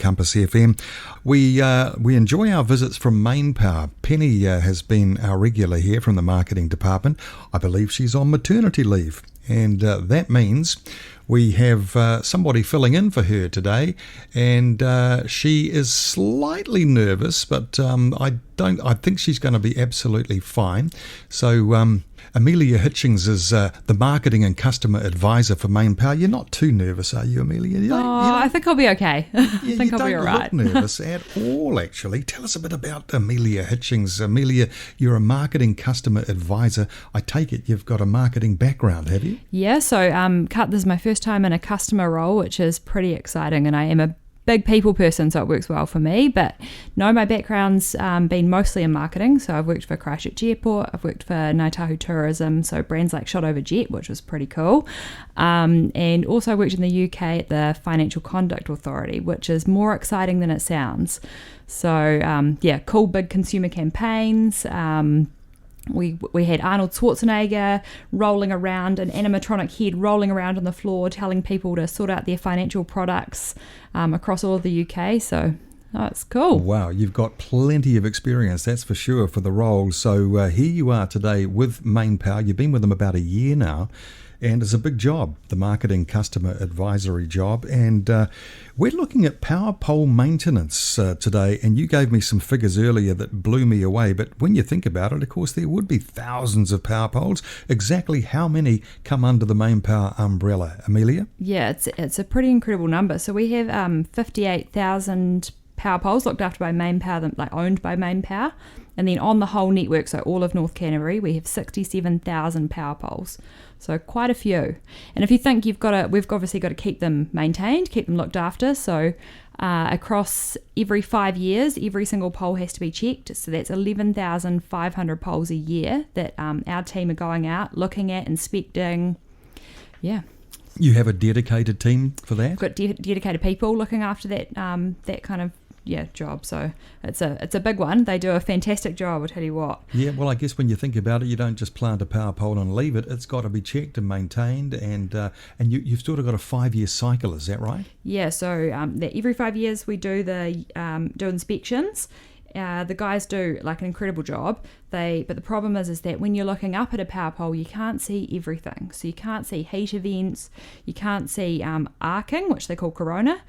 Compass FM. We enjoy our visits from Mainpower. Penny has been our regular here from the marketing department. I believe she's on maternity leave, and that means we have somebody filling in for her today, and she is slightly nervous, but I think she's going to be absolutely fine. So Amelia Hitchings is the marketing and customer advisor for Mainpower. You're not too nervous, are you, Amelia? I think I'll be okay. I think I'll be all right. You don't look nervous at all, actually. Tell us a bit about Amelia Hitchings. Amelia, you're a marketing customer advisor. I take it you've got a marketing background, have you? Yeah, so this is my first time in a customer role, which is pretty exciting, and I am a big people person, so it works well for me. But no, my background's been mostly in marketing. So I've worked for Christchurch Airport, I've worked for Ngāi Tourism, so brands like Shot Over Jet, which was pretty cool. And also worked in the UK at the Financial Conduct Authority, which is more exciting than it sounds. So cool big consumer campaigns. We had Arnold Schwarzenegger rolling around, an animatronic head rolling around on the floor, telling people to sort out their financial products across all of the UK. So it's cool. Wow, you've got plenty of experience, that's for sure, for the role. So here you are today with Mainpower. You've been with them about a year now, and it's a big job, the marketing customer advisory job. And we're looking at power pole maintenance today, and you gave me some figures earlier that blew me away. But when you think about it, of course, there would be thousands of power poles. Exactly how many come under the Mainpower umbrella, Amelia? Yeah, it's a pretty incredible number. So we have 58,000 power poles looked after by Mainpower, like owned by Mainpower. And then on the whole network, so all of North Canterbury, we have 67,000 power poles. So quite a few. And if you think we've obviously got to keep them maintained, keep them looked after. So across every 5 years, every single pole has to be checked. So that's 11,500 poles a year that our team are going out, looking at, inspecting. Yeah. You have a dedicated team for that? We've got dedicated people looking after that kind of job. So it's a big one. They do a fantastic job, I'll tell you what. Yeah, well, I guess when you think about it, you don't just plant a power pole and leave it. It's got to be checked and maintained, and you've sort of got a 5-year cycle, is that right? Yeah, so every 5 years we do do inspections. The guys do like an incredible job. But the problem is that when you're looking up at a power pole, you can't see everything. So you can't see heat events, you can't see arcing, which they call corona.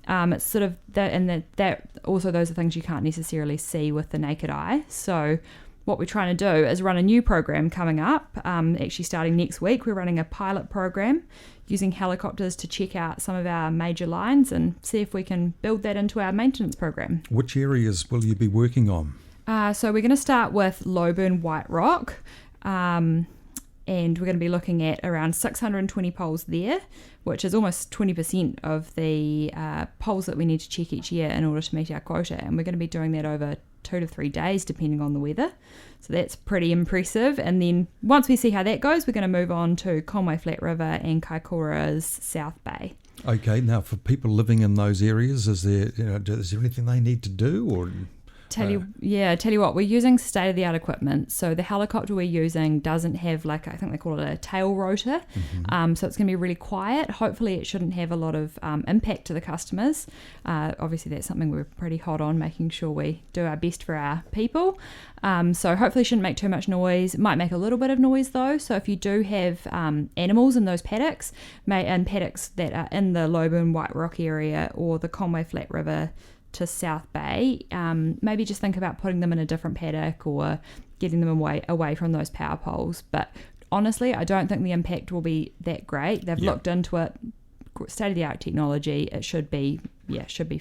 It's sort of that also those are things you can't necessarily see with the naked eye. So what we're trying to do is run a new program coming up. Actually starting next week, we're running a pilot program using helicopters to check out some of our major lines and see if we can build that into our maintenance program. Which areas will you be working on? So we're going to start with Loburn White Rock. And we're going to be looking at around 620 poles there, which is almost 20% of the poles that we need to check each year in order to meet our quota. And we're going to be doing that over 2 to 3 days, depending on the weather. So that's pretty impressive. And then once we see how that goes, we're going to move on to Conway Flat River and Kaikoura's South Bay. Okay, now for people living in those areas, is there anything they need to do, or? Tell you what, we're using state-of-the-art equipment. So the helicopter we're using doesn't have, I think they call it a tail rotor. Mm-hmm. So it's going to be really quiet. Hopefully it shouldn't have a lot of impact to the customers. Obviously that's something we're pretty hot on, making sure we do our best for our people. So hopefully it shouldn't make too much noise. It might make a little bit of noise though. So if you do have animals in those paddocks, and paddocks that are in the Loburn White Rock area or the Conway Flat River to South Bay, maybe just think about putting them in a different paddock or getting them away from those power poles. But honestly, I don't think the impact will be that great. They've looked into it, state-of-the-art technology. It should be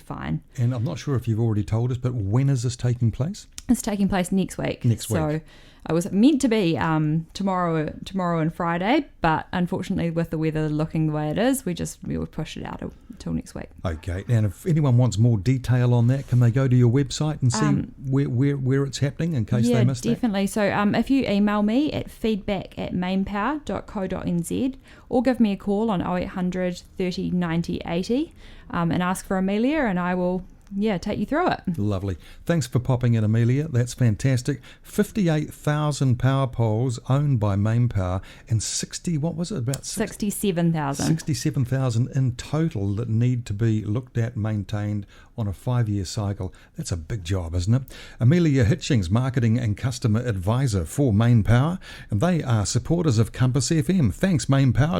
fine. And I'm not sure if you've already told us, but when is this taking place? It's taking place next week. So it was meant to be tomorrow and Friday, but unfortunately with the weather looking the way it is, we will push it out until next week. Okay, and if anyone wants more detail on that, can they go to your website and see where it's happening in case they missed it? Yeah, definitely. So if you email me at feedback@mainpower.co.nz or give me a call on 0800 30 90 80 and ask for Amelia, and I will take you through it. Lovely. Thanks for popping in, Amelia. That's fantastic. 58,000 power poles owned by Mainpower and 67,000. 67,000 in total that need to be looked at, maintained on a 5-year cycle. That's a big job, isn't it? Amelia Hitchings, Marketing and Customer Advisor for Mainpower, and they are supporters of Compass FM. Thanks, Mainpower.